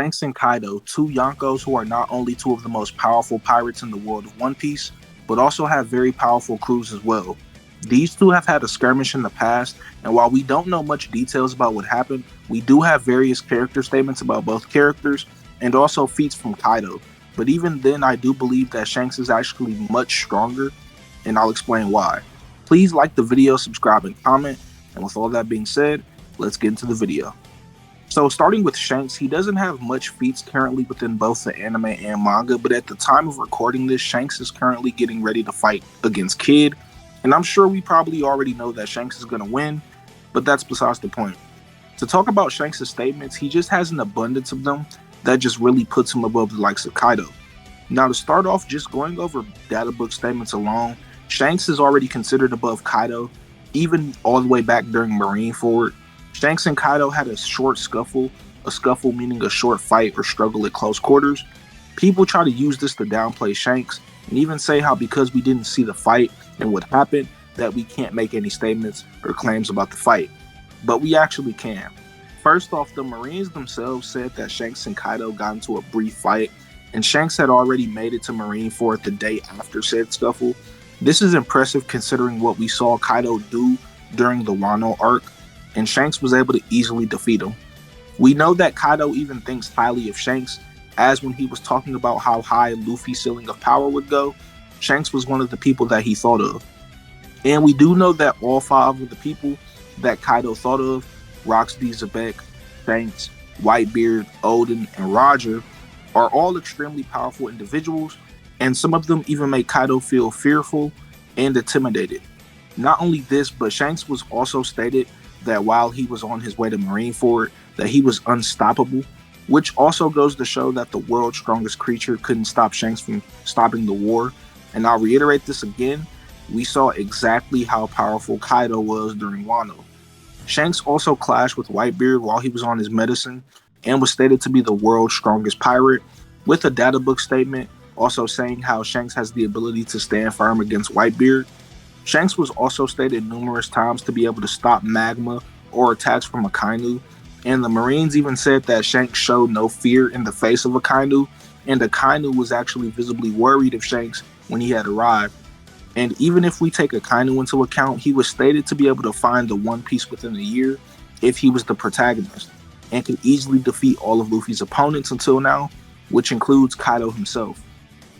Shanks and Kaido, two Yonkos who are not only two of the most powerful pirates in the world of One Piece, but also have very powerful crews as well. These two have had a skirmish in the past, and while we don't know much details about what happened, we do have various character statements about both characters, and also feats from Kaido. But even then, I do believe that Shanks is actually much stronger, and I'll explain why. Please like the video, subscribe, and comment, and with all that being said, let's get into the video. So starting with Shanks, he doesn't have much feats currently within both the anime and manga, but at the time of recording this, Shanks is currently getting ready to fight against Kid, and I'm sure we probably already know that Shanks is going to win, but that's besides the point. To talk about Shanks' statements, he just has an abundance of them that just really puts him above the likes of Kaido. Now to start off, just going over data book statements alone, Shanks is already considered above Kaido, even all the way back during Marineford. Shanks and Kaido had a short scuffle, a scuffle meaning a short fight or struggle at close quarters. People try to use this to downplay Shanks, and even say how because we didn't see the fight and what happened, that we can't make any statements or claims about the fight. But we actually can. First off, the Marines themselves said that Shanks and Kaido got into a brief fight, and Shanks had already made it to Marineford the day after said scuffle. This is impressive considering what we saw Kaido do during the Wano arc, and Shanks was able to easily defeat him. We know that Kaido even thinks highly of Shanks, as when he was talking about how high Luffy's ceiling of power would go, Shanks was one of the people that he thought of. And we do know that all five of the people that Kaido thought of, Roxy, Zebek, Shanks, Whitebeard, Odin, and Roger, are all extremely powerful individuals, and some of them even make Kaido feel fearful and intimidated. Not only this, but Shanks was also stated that while he was on his way to Marineford, that he was unstoppable, which also goes to show that the world's strongest creature couldn't stop Shanks from stopping the war. And I'll reiterate this again, we saw exactly how powerful Kaido was during Wano. Shanks also clashed with Whitebeard while he was on his medicine, and was stated to be the world's strongest pirate, with a data book statement also saying how Shanks has the ability to stand firm against Whitebeard. Shanks was also stated numerous times to be able to stop magma or attacks from Akainu, and the Marines even said that Shanks showed no fear in the face of Akainu, and Akainu was actually visibly worried of Shanks when he had arrived. And even if we take Akainu into account, he was stated to be able to find the One Piece within a year if he was the protagonist, and could easily defeat all of Luffy's opponents until now, which includes Kaido himself.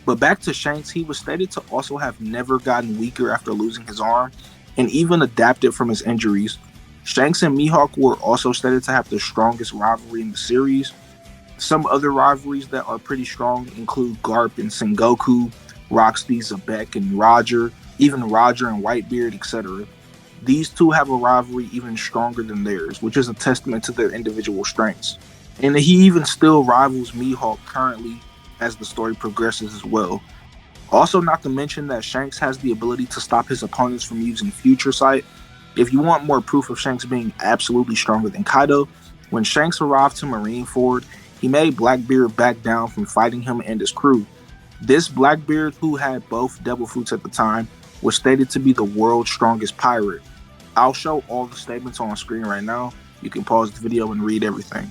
But back to Shanks, he was stated to also have never gotten weaker after losing his arm, and even adapted from his injuries. Shanks and Mihawk were also stated to have the strongest rivalry in the series. Some other rivalries that are pretty strong include Garp and Sengoku, Roxy, Zebek, and Roger, even Roger and Whitebeard, etc. These two have a rivalry even stronger than theirs, which is a testament to their individual strengths. And he even still rivals Mihawk currently as the story progresses as well. Also, not to mention that Shanks has the ability to stop his opponents from using Future Sight. If you want more proof of Shanks being absolutely stronger than Kaido, when Shanks arrived to Marineford, he made Blackbeard back down from fighting him and his crew. This Blackbeard, who had both devil fruits at the time, was stated to be the world's strongest pirate. I'll show all the statements on screen right now. You can pause the video and read everything.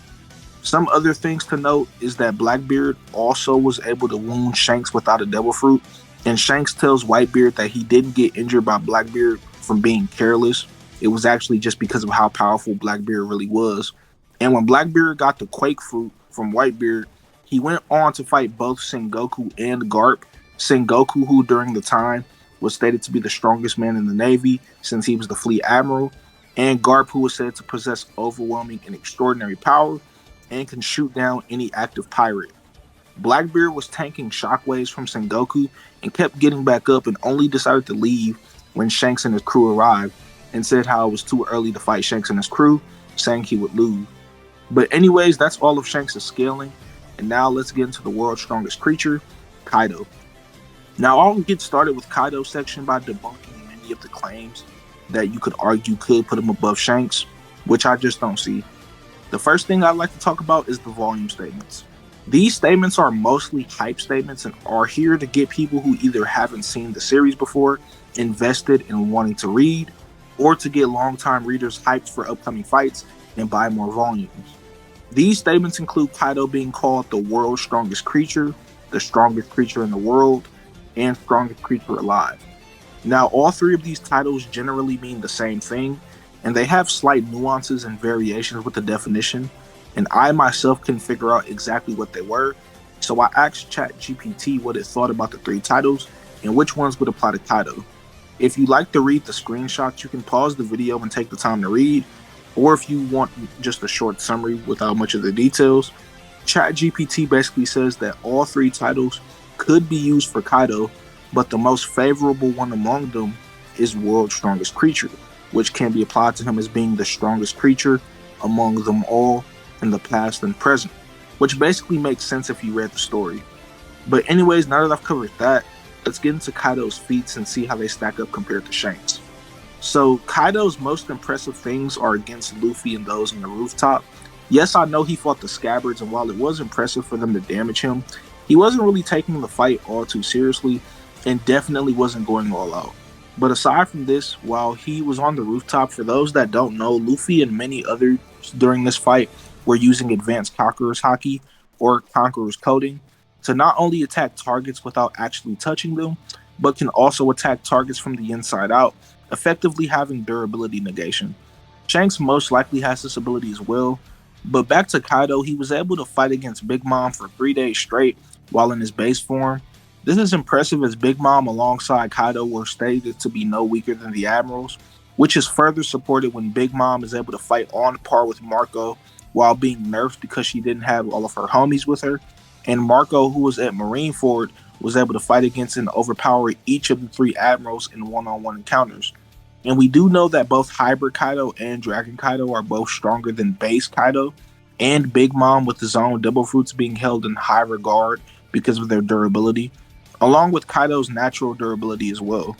Some other things to note is that Blackbeard also was able to wound Shanks without a devil fruit, and Shanks tells Whitebeard that he didn't get injured by Blackbeard from being careless. It was actually just because of how powerful Blackbeard really was. And when Blackbeard got the Quake fruit from Whitebeard, he went on to fight both Sengoku and Garp. Sengoku, who during the time was stated to be the strongest man in the Navy since he was the fleet admiral, and Garp, who was said to possess overwhelming and extraordinary power and can shoot down any active pirate. Blackbeard was tanking shockwaves from Sengoku and kept getting back up, and only decided to leave when Shanks and his crew arrived, and said how it was too early to fight Shanks and his crew, saying he would lose. But anyways, that's all of Shanks' scaling, and now let's get into the world's strongest creature, Kaido. Now I'll get started with Kaido's section by debunking many of the claims that you could argue could put him above Shanks, which I just don't see. The first thing I'd like to talk about is the volume statements. These statements are mostly hype statements and are here to get people who either haven't seen the series before invested in wanting to read, or to get longtime readers hyped for upcoming fights and buy more volumes. These statements include Kaido being called the world's strongest creature, the strongest creature in the world, and strongest creature alive. Now, all three of these titles generally mean the same thing, and they have slight nuances and variations with the definition, and I myself couldn't figure out exactly what they were, so I asked ChatGPT what it thought about the three titles and which ones would apply to Kaido. If you like to read the screenshots, you can pause the video and take the time to read, or if you want just a short summary without much of the details, ChatGPT basically says that all three titles could be used for Kaido, but the most favorable one among them is World's Strongest Creature, which can be applied to him as being the strongest creature among them all in the past and present, which basically makes sense if you read the story. But anyways, now that I've covered that, let's get into Kaido's feats and see how they stack up compared to Shanks. So Kaido's most impressive things are against Luffy and those on the rooftop. Yes, I know he fought the Scabbards, and while it was impressive for them to damage him, he wasn't really taking the fight all too seriously and definitely wasn't going all out. But aside from this, while he was on the rooftop, for those that don't know, Luffy and many others during this fight were using advanced Conqueror's Haki or Conqueror's Coding to not only attack targets without actually touching them, but can also attack targets from the inside out, effectively having durability negation. Shanks most likely has this ability as well, but back to Kaido, he was able to fight against Big Mom for 3 days straight while in his base form. This is impressive as Big Mom alongside Kaido were stated to be no weaker than the Admirals, which is further supported when Big Mom is able to fight on par with Marco while being nerfed because she didn't have all of her homies with her, and Marco, who was at Marineford, was able to fight against and overpower each of the three Admirals in one-on-one encounters. And we do know that both Hybrid Kaido and Dragon Kaido are both stronger than Base Kaido, and Big Mom with his own Double Fruits being held in high regard because of their durability, along with Kaido's natural durability as well.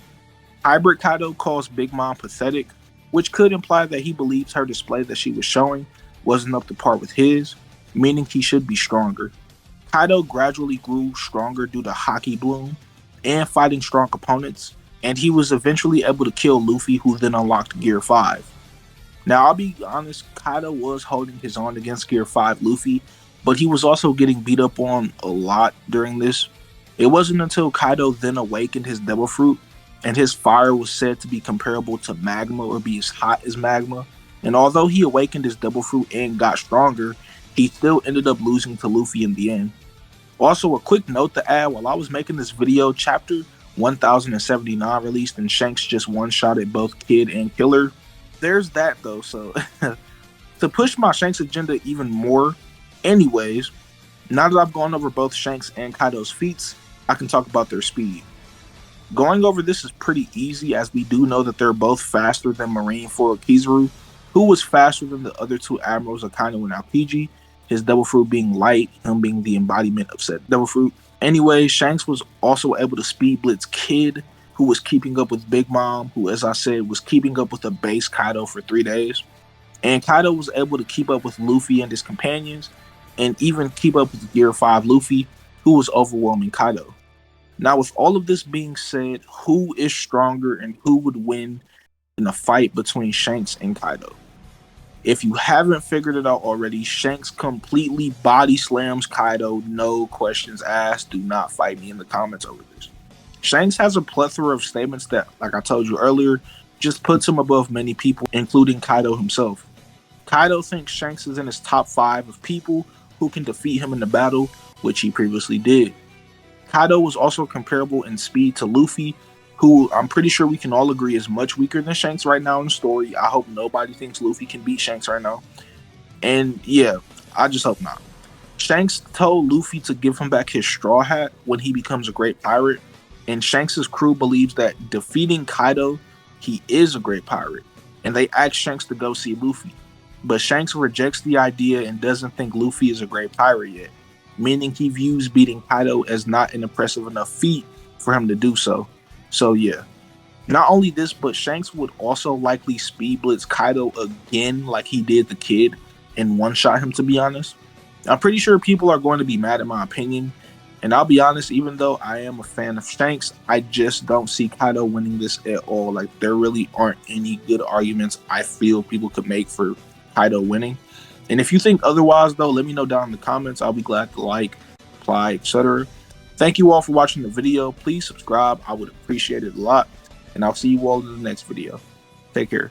Hybrid Kaido calls Big Mom pathetic, which could imply that he believes her display that she was showing wasn't up to par with his, meaning he should be stronger. Kaido gradually grew stronger due to Haki Bloom and fighting strong opponents, and he was eventually able to kill Luffy, who then unlocked Gear 5. Now, I'll be honest, Kaido was holding his own against Gear 5 Luffy, but he was also getting beat up on a lot during this. It wasn't until Kaido then awakened his Devil Fruit, and his fire was said to be comparable to magma or be as hot as magma. And although he awakened his Devil Fruit and got stronger, he still ended up losing to Luffy in the end. Also, a quick note to add, while I was making this video, Chapter 1079 released and Shanks just one-shotted both Kid and Killer. There's that though, so to push my Shanks agenda even more, anyways, now that I've gone over both Shanks and Kaido's feats, I can talk about their speed. Going over this is pretty easy, as we do know that they're both faster than Marineford Kizaru, who was faster than the other two Admirals, Akainu and Aokiji, his Devil Fruit being light, him being the embodiment of said Devil Fruit. Anyway, Shanks was also able to speed blitz Kid, who was keeping up with Big Mom, who, as I said, was keeping up with the base Kaido for 3 days. And Kaido was able to keep up with Luffy and his companions, and even keep up with Gear 5 Luffy, who was overwhelming Kaido. Now, with all of this being said, who is stronger and who would win in a fight between Shanks and Kaido? If you haven't figured it out already, Shanks completely body slams Kaido, no questions asked. Do not fight me in the comments over this. Shanks has a plethora of statements that, like I told you earlier, just puts him above many people, including Kaido himself. Kaido thinks Shanks is in his top 5 of people who can defeat him in the battle, which he previously did. Kaido was also comparable in speed to Luffy, who I'm pretty sure we can all agree is much weaker than Shanks right now in the story. I hope nobody thinks Luffy can beat Shanks right now. And yeah, I just hope not. Shanks told Luffy to give him back his straw hat when he becomes a great pirate, and Shanks' crew believes that defeating Kaido, he is a great pirate, and they ask Shanks to go see Luffy. But Shanks rejects the idea and doesn't think Luffy is a great pirate yet, meaning he views beating Kaido as not an impressive enough feat for him to do so. So yeah, not only this, but Shanks would also likely speed blitz Kaido again like he did the Kid and one-shot him, to be honest. I'm pretty sure people are going to be mad at my opinion, and I'll be honest, even though I am a fan of Shanks, I just don't see Kaido winning this at all. Like, there really aren't any good arguments I feel people could make for Kaido winning. And if you think otherwise, though, let me know down in the comments. I'll be glad to like, apply, etc. Thank you all for watching the video. Please subscribe. I would appreciate it a lot. And I'll see you all in the next video. Take care.